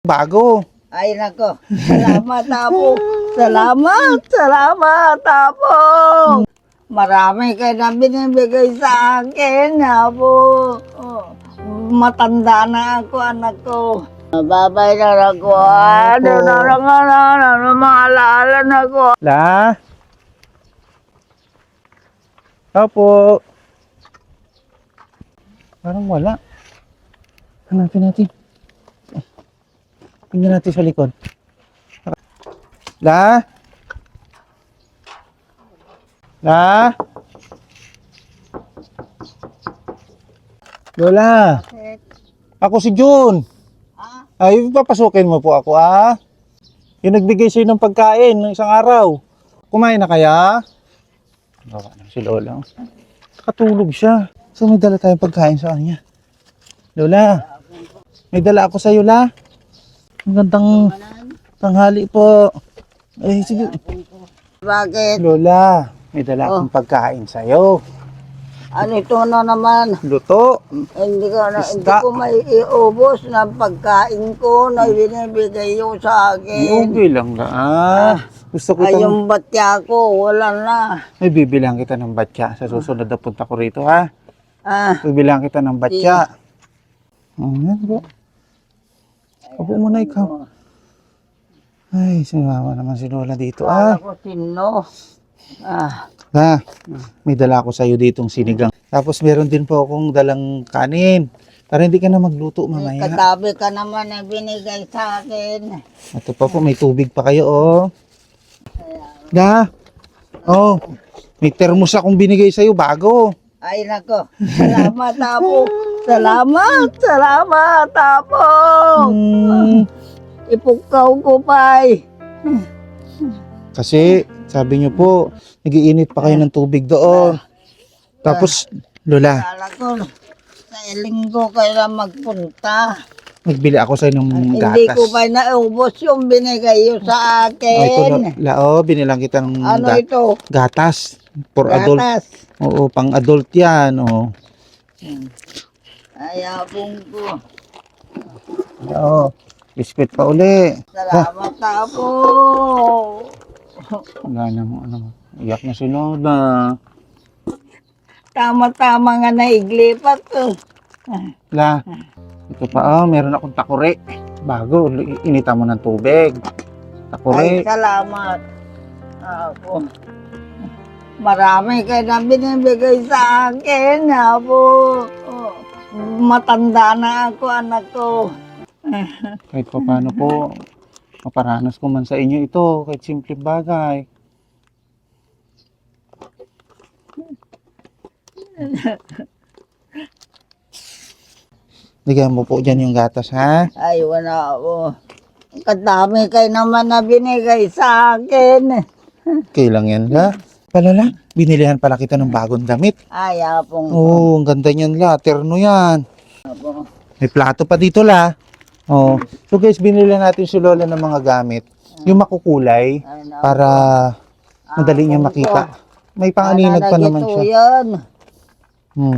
Bago. Ay nako, salamat Apo. Salamat Apo. Marami kayo na binibigay sa akin, Apo. Oh, matanda na ako, anak ko. Babay na ako. Ano na maalala na ko. La? Opo. Parang wala. Hanapin natin. Tingnan natin sa likod. La? La? Lola, ako si Jun. Ay, papasukin mo po ako, Yung nagbigay sa'yo ng pagkain ng isang araw. Kumain na kaya? Bawa na si Lola. Nakatulog siya. So may dala tayong pagkain sa kanya. Lola, may dala ako sa'yo, La. Ang gandang tanghali po. Eh, sige. Bakit? Lola, may dala akong pagkain sa'yo. Ano ito na naman? Luto. Hindi Isda. ko may iubos ng pagkain ko na binibigay yung sa akin. Okay lang na. Gusto ko Ay, yung batya ko, wala na. May bibilang kita ng batya sa susunod na punta ko rito, ha? Bibilang kita ng batya. Ayan po. Opo muna ikaw. Ay, sinama naman si Lola dito, Wala ko sino. May dala ako sa'yo ditong sinigang. Tapos meron din po akong dalang kanin. Para hindi ka na magluto mamaya. Katabi ka naman na binigay sa akin. Ito pa po, may tubig pa kayo, may termos akong binigay sa'yo, bago. Ay nako, salamat Apo. Salamat Apo. Ipukaw ko pa Kasi, sabi niyo po, nagiinit pa kayo ng tubig doon. Tapos, Lola, Kala ko, sa linggo kayo na magpunta. nagbili ako sa'yo ng gatas. Hindi ko pa naubos yung binigay yung sa Ito, akin. binilang kita ng Ano ito? gatas. For adult. Gatas. Oo, pang adult yan, Ay, Apong ko. Biscuit pa uli. Salamat Apo. Wala na mo, iyak na si Lola. Tama-tama nga naiglipat ko. La, ito pa, meron akong takore. Bago, inita mo ng tubig. Ay, Takore. salamat. Apo. Marami kayo na binibigay sa akin, Apo. Oh, matanda na ako, anak ko. Kahit pa paano po, maparanas ko man sa inyo ito, kahit simpleng bagay. Bigyan mo po dyan yung gatas, ha? Ay, wala ako. Kadami kayo naman na binigay sa akin. Kailang yan, la. Palala, binilihan pala kita ng bagong damit. Ay, Apong. Oo, ang ganda niyan, la. Terno yan. Apo. May plato pa dito, la. Oh. So guys, binili natin si Lola ng mga gamit. Yung makukulay, Ay, naku. para madali niya makita. May panganinag pa naman siya. Yan.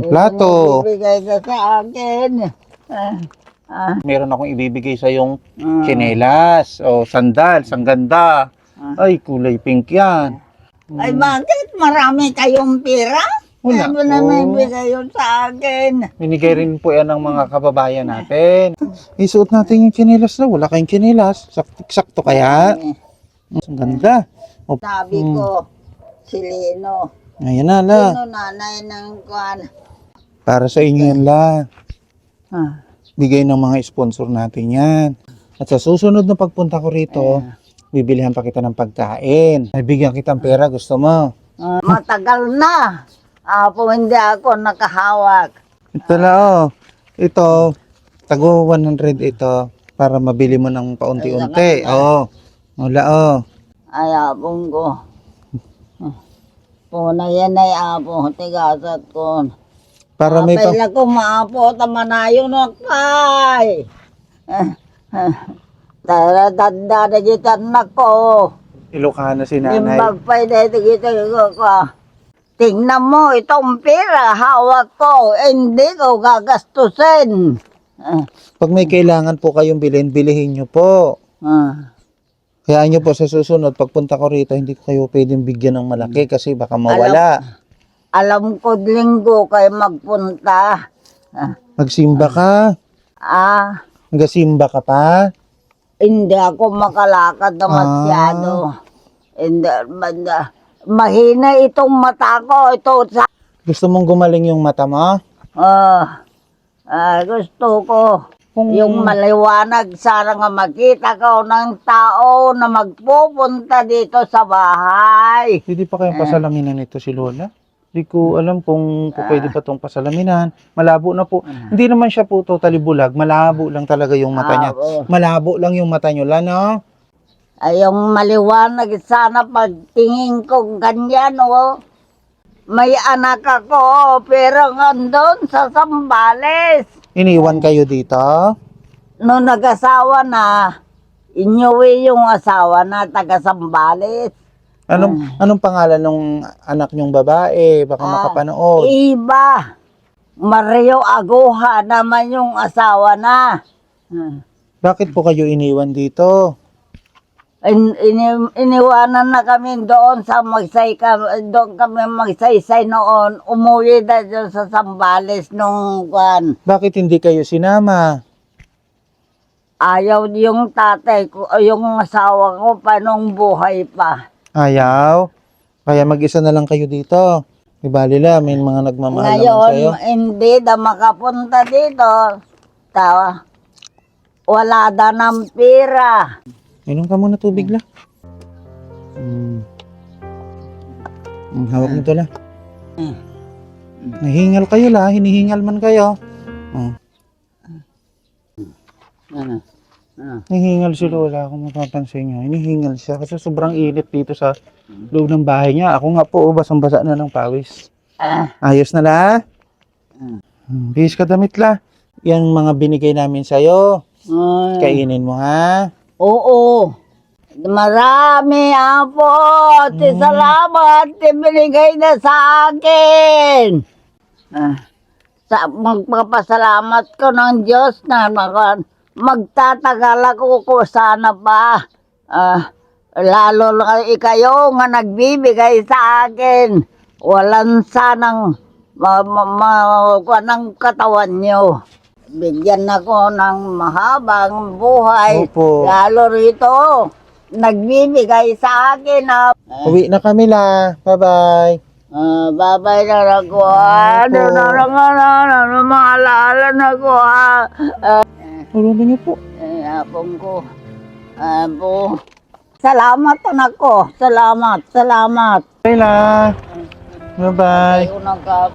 Plato. Bibigay ka sa akin. Meron akong ibibigay sa yung tsinelas o sandals. Ang ganda. Ay, kulay pink yan. Ay, bakit? Marami kayong pera? Wala Ano na po. may bigay yun sa akin? Binigay rin po yan ng mga kababayan natin. Isuot natin yung tsinelas na. Wala kayong tsinelas. Sakto kaya? Ang ganda. O, Sabi ko, si Lino. ayan na, la. Lino, nanay ng kwan. Para sa inyo yan, la. Bigay ng mga sponsor natin yan. At sa susunod na pagpunta ko rito, bibilihan pa kita ng pagkain. Bibigyan kita ng pera, gusto mo? Matagal na. Apo, hindi ako nakahawak. Ito la, Ito, tago 100 ito para mabili mo ng paunti-unti. Wala, Ay, Apong ko. Puna yan ay Apo, tigasat ko. Para may pa... Apela ko maapo, tamanayo na kay. Tanda na kita na ko. Ilocana si nanay. Limbag pa dito kita ko. Tingnan mo, itong pera, hawak ko, hindi ko gagastusin. Ah, Pag may kailangan po kayong bilhin, bilihin nyo po. ah. Kaya nyo po sa susunod, pagpunta ko rito, hindi ko kayo pwedeng bigyan ng malaki kasi baka mawala. Alam ko linggo kayo magpunta. Magsimba ka. Nagasimba ka pa. Hindi ako makalakad na masyado. Hindi, mahina itong mata ko. Ito sa... Gusto mong gumaling yung mata mo? Gusto ko. Yung maliwanag, sana nga makita ko ng tao na magpupunta dito sa bahay. Hindi pa kayong pasalaminan ito si Lola? Hindi ko alam kung pwede pa itong pasalaminan. Malabo na po. Hindi naman siya po totally bulag. Malabo lang talaga yung mata niya. Malabo lang yung mata niyo, Lano. Ay, yung maliwanag, sana pagtingin ko ganyan, oh. May anak ako, pero andun sa Sambales. Iniwan kayo dito? Nung nag-asawa na, inyuwi yung asawa na taga Sambales. Anong pangalan ng anak niyong babae? Baka makapanood. Iba. Mario Aguja naman yung asawa na. Bakit po kayo iniwan dito? Iniwanan na kami doon sa doon kami magsaysay noon. Umuwi na doon sa Sambales nung kwan. Bakit hindi kayo sinama? Ayaw yung tatay ko, yung asawa ko pa nung buhay pa. Ayaw? Kaya mag-isa na lang kayo dito. Ibali may mga nagmamahal naman sa'yo. Ngayon, hindi na makapunta dito. Wala na ng pera. Inom ka muna tubig la. Hawak mo to la. Nahingal kayo la, hinihingal man kayo. Hinihingal si Lola, kung mapapansin nyo. Hinihingal siya kasi sobrang init dito sa loob ng bahay niya. Ako nga po, basang-basa na ng pawis. Ayos na la? Bihis ka damit la. Yan mga binigay namin sa'yo. Kainin mo ha. Oo. Marami po. Salamat. Binigay na sa akin. Magpapasalamat ko ng Diyos na magtatagal ako ko sana pa. Lalo na ikayo nga nagbibigay sa akin. Walang sanang ng katawan nyo. Bigyan ako ng mahabang buhay. Opo. Lalo rito, nagbibigay sa akin na... Uwi na kami la. Bye-bye. Babay na ako. Maalala na ko. Tulungan niyo po. Apong ko. Salamat anak ko. Salamat. Bye la. Bye-bye. Ayaw na ka.